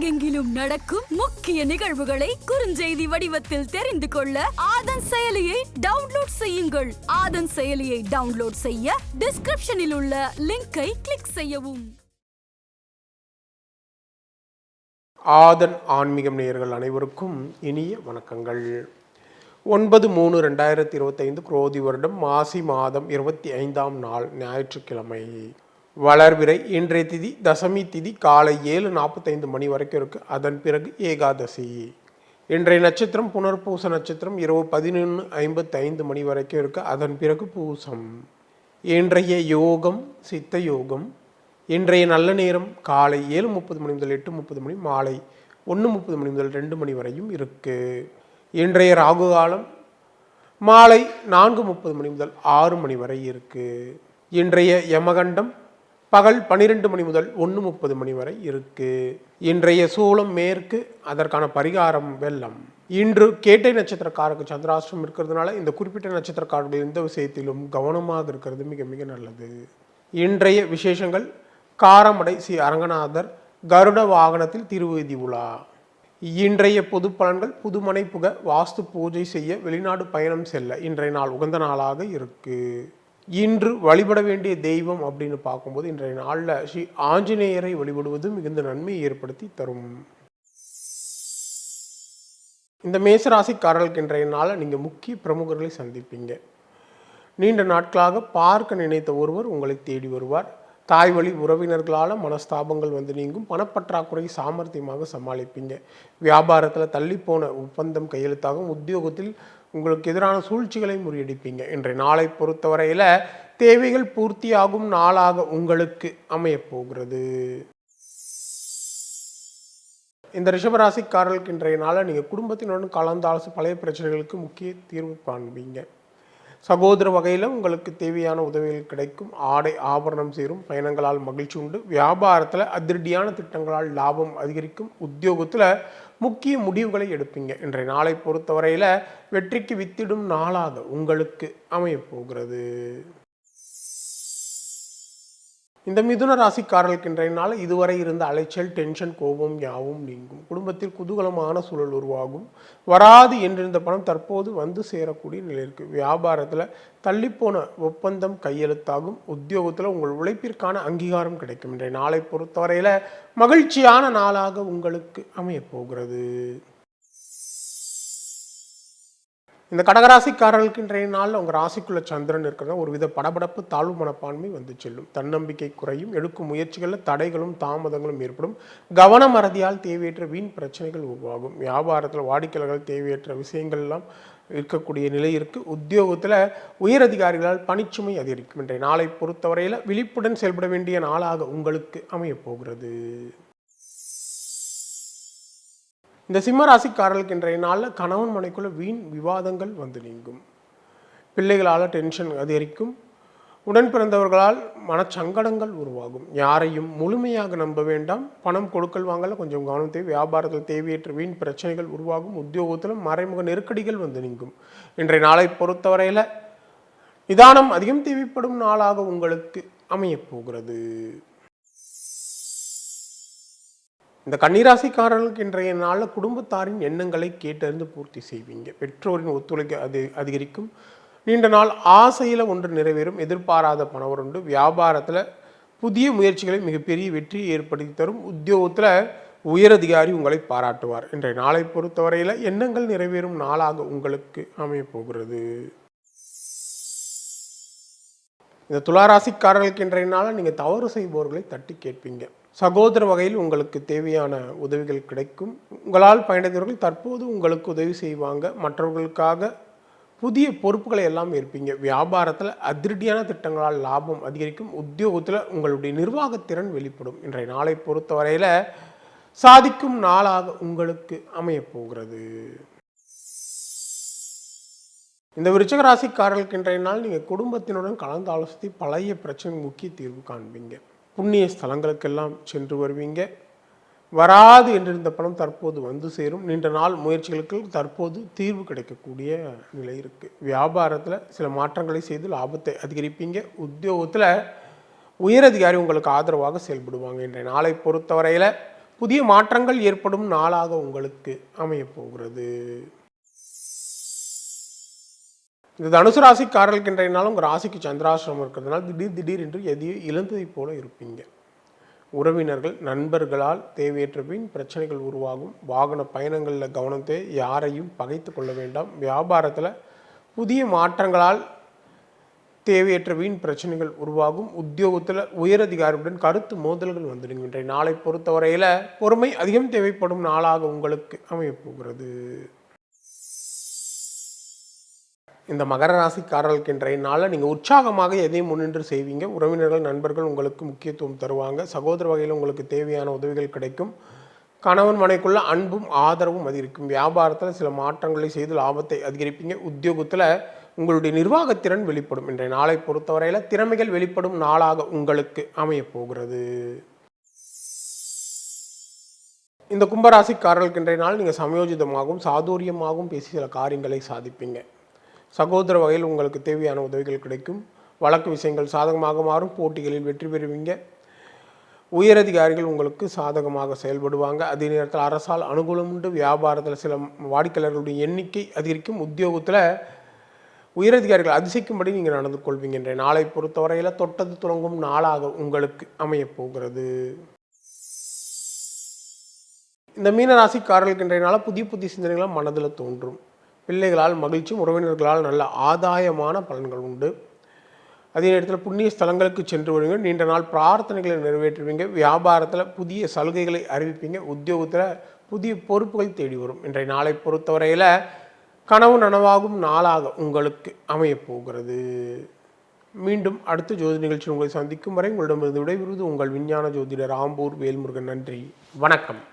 உலகெங்கிலும் நடக்கும் முக்கிய நிகழ்வுகளை குறுஞ்செய்தி வடிவத்தில் தெரிந்து கொள்ள ஆதன் செயலியை டவுன்லோட் செய்யுங்கள். ஆதன் செயலியை டவுன்லோட் செய்ய டிஸ்கிரிப்ஷனில் உள்ள லிங்கை கிளிக் செய்யவும். ஆதன் ஆன்மீகம் நேயர்கள் அனைவருக்கும் இனிய வணக்கங்கள். 9/3/2025 குரோதி வருடம் மாசி மாதம் 25ஆம் நாள் ஞாயிற்றுக்கிழமை. வளர்பிறை. இன்றைய திதி தசமி திதி காலை 7:45 மணி வரைக்கும் இருக்குது. அதன் பிறகு ஏகாதசி. இன்றைய நட்சத்திரம் புனர்பூச நட்சத்திரம் இரவு 11:55 மணி வரைக்கும் இருக்குது. அதன் பிறகு பூசம். இன்றைய யோகம் சித்த யோகம். இன்றைய நல்ல நேரம் காலை 7:30 மணி முதல் 8:30 மணி, மாலை 1:30 மணி முதல் 2 மணி வரையும் இருக்குது. இன்றைய ராகு காலம் மாலை 4:30 மணி முதல் 6 மணி வரை இருக்குது. இன்றைய யமகண்டம் பகல் 12 மணி முதல் 1:30 மணி வரை இருக்குது. இன்றைய சூலம் மேற்கு. அதற்கான பரிகாரம் வெள்ளம். இன்று கேட்டை நட்சத்திரக்காரருக்கு சந்திராஷ்டிரம் இருக்கிறதுனால இந்த குறிப்பிட்ட நட்சத்திரக்காரர்கள் எந்த விஷயத்திலும் கவனமாக இருக்கிறது மிக மிக நல்லது. இன்றைய விசேஷங்கள்: காரமடை ஸ்ரீ அரங்கநாதர் கருட வாகனத்தில் திருவீதி உலா. இன்றைய பொது பலன்கள்: புதுமனை புக, வாஸ்து பூஜை செய்ய, வெளிநாடு பயணம் செல்ல இன்றைய நாள் உகந்த நாளாக இருக்கு. இன்று வழிபட வேண்டிய தெய்வம் அப்படின்னு பார்க்கும்போது இன்றைய நாளில் ஸ்ரீ ஆஞ்சநேயரை வழிபடுவது மிகுந்த நன்மையை ஏற்படுத்தி தரும். இந்த மேசராசிக்காரர்களுக்கு இன்றைய நாளில் நீங்கள் முக்கிய பிரமுகர்களை சந்திப்பீங்க. நீண்ட நாட்களாக பார்க்க நினைத்த ஒருவர் உங்களை தேடி வருவார். தாய் வழி உறவினர்களால் மனஸ்தாபங்கள் வந்து நீங்கும். பணப்பற்றாக்குறை சாமர்த்தியமாக சமாளிப்பீங்க. வியாபாரத்தில் தள்ளிப்போன ஒப்பந்தம் கையெழுத்தாகும். உத்தியோகத்தில் உங்களுக்கு எதிரான சூழ்ச்சிகளை முறியடிப்பீங்க. இன்றைய நாளை பொறுத்தவரையில் தேவைகள் பூர்த்தியாகும் நாளாக உங்களுக்கு அமையப்போகிறது. இந்த ரிஷபராசிக்காரர்களுக்கு இன்றைய நாளை நீங்கள் குடும்பத்தினுடன் கலந்தாலோசி பழைய பிரச்சனைகளுக்கு முக்கிய தீர்வு காண்பீங்க. சகோதர வகையில் உங்களுக்கு தேவையான உதவிகள் கிடைக்கும். ஆடை ஆபரணம் சேரும். பயணங்களால் மகிழ்ச்சி உண்டு. வியாபாரத்தில் அதிரடியான திட்டங்களால் லாபம் அதிகரிக்கும். உத்தியோகத்தில் முக்கிய முடிவுகளை எடுப்பீங்க. இன்றைய நாளை பொறுத்தவரையில் வெற்றிக்கு வித்திடும் நாளாக உங்களுக்கு அமையப்போகிறது. இந்த மிதுன ராசிக்காரர்களுக்கு இன்றைய நாள் இதுவரை இருந்த அலைச்சல், டென்ஷன், கோபம் யாவும் நீங்கும். குடும்பத்தில் குதூகலமான சூழல் உருவாகும். வராது என்றிருந்த பணம் தற்போது வந்து சேரக்கூடிய நிலை இருக்கு. வியாபாரத்தில் தள்ளிப்போன ஒப்பந்தம் கையெழுத்தாகும். உத்தியோகத்தில் உங்கள் உழைப்பிற்கான அங்கீகாரம் கிடைக்கும். இன்றைய நாளை பொறுத்தவரையில் மகிழ்ச்சியான நாளாக உங்களுக்கு அமையப்போகிறது. இந்த கடகராசிக்காரர்களுக்கு இன்றைய நாளில் உங்கள் ராசிக்குள்ள சந்திரன் இருக்கிறதா ஒருவித படபடப்பு, தாழ்வு மனப்பான்மை வந்து செல்லும். தன்னம்பிக்கை குறையும். எடுக்கும் முயற்சிகளில் தடைகளும் தாமதங்களும் ஏற்படும். கவன மறதியால் தேவையற்ற வீண் பிரச்சனைகள் உருவாகும். வியாபாரத்தில் வாடிக்கையாளர்கள் தேவையற்ற விஷயங்கள்லாம் இருக்கக்கூடிய நிலை இருக்குது. உத்தியோகத்தில் உயரதிகாரிகளால் பணிச்சுமை அதிகரிக்கும். இன்றைய நாளை பொறுத்தவரையில் விழிப்புடன் செயல்பட வேண்டிய நாளாக உங்களுக்கு அமையப்போகிறது. இந்த சிம்ம ராசிக்காரர்களுக்கு இன்றைய நாளில் கணவன் மனைக்குள்ள வீண் விவாதங்கள் வந்து நீங்கும். பிள்ளைகளால் டென்ஷன் அதிகரிக்கும். உடன் பிறந்தவர்களால் மனச்சங்கடங்கள் உருவாகும். யாரையும் முழுமையாக நம்ப வேண்டாம். பணம் கொடுக்கல் வாங்கல கொஞ்சம் கவனம் தேவை. வியாபாரத்தில் தேவையற்ற வீண் பிரச்சனைகள் உருவாகும். உத்தியோகத்தில் மறைமுக நெருக்கடிகள் வந்து நீங்கும். இன்றைய நாளை பொறுத்தவரையில் நிதானம் அதிகம் தேவைப்படும் நாளாக உங்களுக்கு அமையப்போகிறது. இந்த கன்னிராசிக்காரர்களுக்கு இன்றைய நாளில் குடும்பத்தாரின் எண்ணங்களை கேட்டறிந்து பூர்த்தி செய்வீங்க. பெற்றோரின் ஒத்துழைப்பு அதிகரிக்கும். நீண்ட நாள் ஆசையில் ஒன்று நிறைவேறும். எதிர்பாராத பணவருண்டு. வியாபாரத்தில் புதிய முயற்சிகளை மிகப்பெரிய வெற்றியை ஏற்படுத்தி தரும். உத்தியோகத்தில் உயரதிகாரி உங்களை பாராட்டுவார். இன்றைய நாளை பொறுத்தவரையில் எண்ணங்கள் நிறைவேறும் நாளாக உங்களுக்கு அமையப்போகிறது. இந்த துளாராசிக்காரர்களுக்கு இன்றைய நாளில் நீங்கள் தவறு செய்பவர்களை தட்டி கேட்பீங்க. சகோதர வகையில் உங்களுக்கு தேவையான உதவிகள் கிடைக்கும். உங்களால் பயணித்தவர்கள் தற்போது உங்களுக்கு உதவி செய்வாங்க. மற்றவர்களுக்காக புதிய பொறுப்புகளை எல்லாம் ஏற்பீங்க. வியாபாரத்தில் அதிரடியான திட்டங்களால் லாபம் அதிகரிக்கும். உத்தியோகத்தில் உங்களுடைய நிர்வாகத்திறன் வெளிப்படும். இன்றைய நாளை பொறுத்தவரையில் சாதிக்கும் நாளாக உங்களுக்கு அமையப்போகிறது. இந்த விருச்சிக ராசிக்காரர்களுக்கு இன்றைய நாள் நீங்கள் குடும்பத்தினுடன் கலந்து ஆலோசித்து பழைய பிரச்சனை முக்கிய தீர்வு காண்பீங்க. புண்ணிய ஸ்தலங்களுக்கெல்லாம் சென்று வருவீங்க. வராது என்றிருந்த பணம் தற்போது வந்து சேரும். நீண்ட நாள் முயற்சிகளுக்கு தற்போது தீர்வு கிடைக்கக்கூடிய நிலை இருக்குது. வியாபாரத்தில் சில மாற்றங்களை செய்து லாபத்தை அதிகரிப்பீங்க. உத்தியோகத்தில் உயரதிகாரி உங்களுக்கு ஆதரவாக செயல்படுவாங்க. இன்றைய நாளை பொறுத்தவரையில் புதிய மாற்றங்கள் ஏற்படும் நாளாக உங்களுக்கு அமையப் போகிறது. இந்த தனுசு ராசிக்காரர்களுக்கு இன்றைய நாள் உங்கள் ராசிக்கு சந்திராசிரமம் இருக்கிறதுனால திடீர் என்று எதையோ இழந்ததை போல இருப்பீங்க. உறவினர்கள் நண்பர்களால் தேவையற்ற பின் பிரச்சனைகள் உருவாகும். வாகன பயணங்களில் கவனத்தை யாரையும் பகைத்து கொள்ள வேண்டாம். வியாபாரத்தில் புதிய மாற்றங்களால் தேவையற்ற வீண் பிரச்சனைகள் உருவாகும். உத்தியோகத்தில் உயரதிகாரியுடன் கருத்து மோதல்கள் வந்துடுங்க. இன்றைய நாளை பொறுத்தவரையில் பொறுமை அதிகம் தேவைப்படும் நாளாக உங்களுக்கு அமையப் போகிறது. இந்த மகர ராசிக்காரர்களுக்கு இன்றைய நாளில் நீங்கள் உற்சாகமாக எதையும் முன்னின்று செய்வீங்க. உறவினர்கள் நண்பர்கள் உங்களுக்கு முக்கியத்துவம் தருவாங்க. சகோதர வகையில் உங்களுக்கு தேவையான உதவிகள் கிடைக்கும். கணவன் மனைக்குள்ள அன்பும் ஆதரவும் அதிகரிக்கும். வியாபாரத்தில் சில மாற்றங்களை செய்து லாபத்தை அதிகரிப்பீங்க. உத்தியோகத்தில் உங்களுடைய நிர்வாகத்திறன் வெளிப்படும். இன்றைய நாளை பொறுத்தவரையில் திறமைகள் வெளிப்படும் நாளாக உங்களுக்கு அமையப் போகிறது. இந்த கும்பராசிக்காரர்களுக்கு இன்றைய நாள் நீங்கள் சமயோஜிதமாகவும் சாதுரியமாகவும் பேசி சில காரியங்களை சாதிப்பீங்க. சகோதர வகையில் உங்களுக்கு தேவையான உதவிகள் கிடைக்கும். வழக்கு விஷயங்கள் சாதகமாக மாறும். போட்டிகளில் வெற்றி பெறுவீங்க. உயரதிகாரிகள் உங்களுக்கு சாதகமாக செயல்படுவாங்க. அதே நேரத்தில் அரசால் அனுகூலம் உண்டு. வியாபாரத்தில் சில வாடிக்கையாளர்களுடைய எண்ணிக்கை அதிகரிக்கும். உத்தியோகத்தில் உயரதிகாரிகள் அதிசயிக்கும்படி நீங்கள் நடந்து கொள்வீங்க. என்ற நாளை பொறுத்தவரையில் தொட்டது துவங்கும் நாளாக உங்களுக்கு அமையப் போகிறது. இந்த மீனராசிக்காரர்களுக்கு இன்றைய நாள் புதிய சிந்தனைகளாக மனதில் தோன்றும். பிள்ளைகளால் மகிழ்ச்சியும் உறவினர்களால் நல்ல ஆதாயமான பலன்கள் உண்டு. அதே நேரத்தில் புண்ணிய ஸ்தலங்களுக்கு சென்று வருவீங்க. நீண்ட நாள் பிரார்த்தனைகளை நிறைவேற்றுவீங்க. வியாபாரத்தில் புதிய சலுகைகளை அறிவிப்பீங்க. உத்தியோகத்தில் புதிய பொறுப்புகள் தேடி வரும். இன்றைய நாளை பொறுத்தவரையில் கனவு நனவாகும் நாளாக உங்களுக்கு அமையப் போகிறது. மீண்டும் அடுத்த ஜோதி நிகழ்ச்சி உங்களை சந்திக்கும் வரை உங்களிடமிருந்து விடைபெறுவது உங்கள் விஞ்ஞான ஜோதிடர் ஆம்பூர் வேல்முருகன். நன்றி, வணக்கம்.